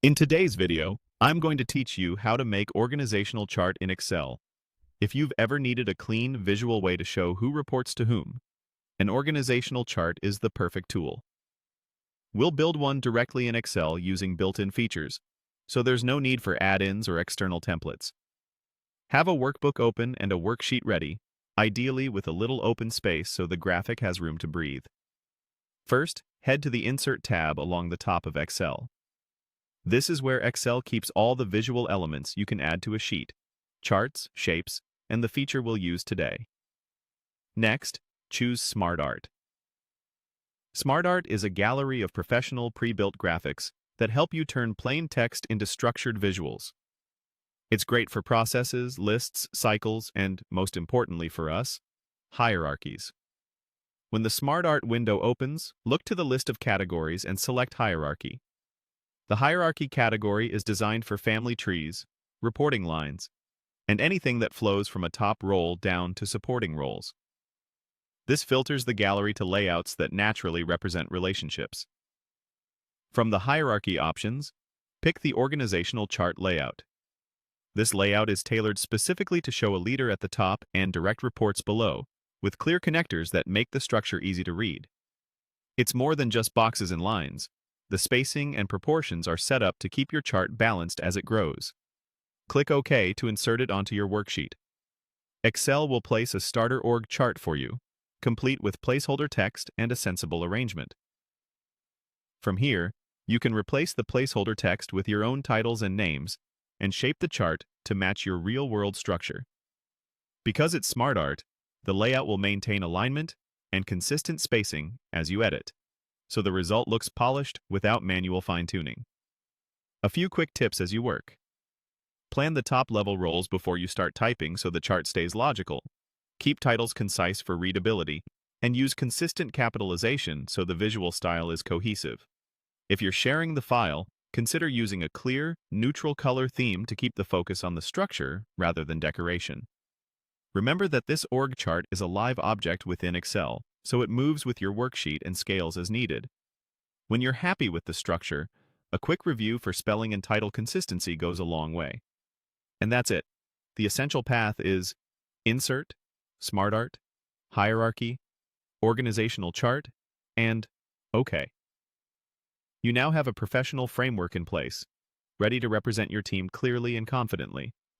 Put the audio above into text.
In today's video, I'm going to teach you how to make organizational chart in Excel. If you've ever needed a clean, visual way to show who reports to whom, an organizational chart is the perfect tool. We'll build one directly in Excel using built-in features, so there's no need for add-ins or external templates. Have a workbook open and a worksheet ready, ideally with a little open space so the graphic has room to breathe. First, head to the Insert tab along the top of Excel. This is where Excel keeps all the visual elements you can add to a sheet, charts, shapes, and the feature we'll use today. Next, choose SmartArt. SmartArt is a gallery of professional pre-built graphics that help you turn plain text into structured visuals. It's great for processes, lists, cycles, and, most importantly for us, hierarchies. When the SmartArt window opens, look to the list of categories and select Hierarchy. The hierarchy category is designed for family trees, reporting lines, and anything that flows from a top roll down to supporting roles. This filters the gallery to layouts that naturally represent relationships. From the hierarchy options, pick the organizational chart layout. This layout is tailored specifically to show a leader at the top and direct reports below, with clear connectors that make the structure easy to read. It's more than just boxes and lines. The spacing and proportions are set up to keep your chart balanced as it grows. Click OK to insert it onto your worksheet. Excel will place a starter org chart for you, complete with placeholder text and a sensible arrangement. From here, you can replace the placeholder text with your own titles and names and shape the chart to match your real-world structure. Because it's SmartArt, the layout will maintain alignment and consistent spacing as you edit, so the result looks polished without manual fine-tuning. A few quick tips as you work. Plan the top-level roles before you start typing so the chart stays logical. Keep titles concise for readability, and use consistent capitalization so the visual style is cohesive. If you're sharing the file, consider using a clear, neutral color theme to keep the focus on the structure rather than decoration. Remember that this org chart is a live object within Excel, so it moves with your worksheet and scales as needed. When you're happy with the structure, a quick review for spelling and title consistency goes a long way. And that's it. The essential path is Insert, SmartArt, Hierarchy, Organizational Chart, and OK. You now have a professional framework in place, ready to represent your team clearly and confidently.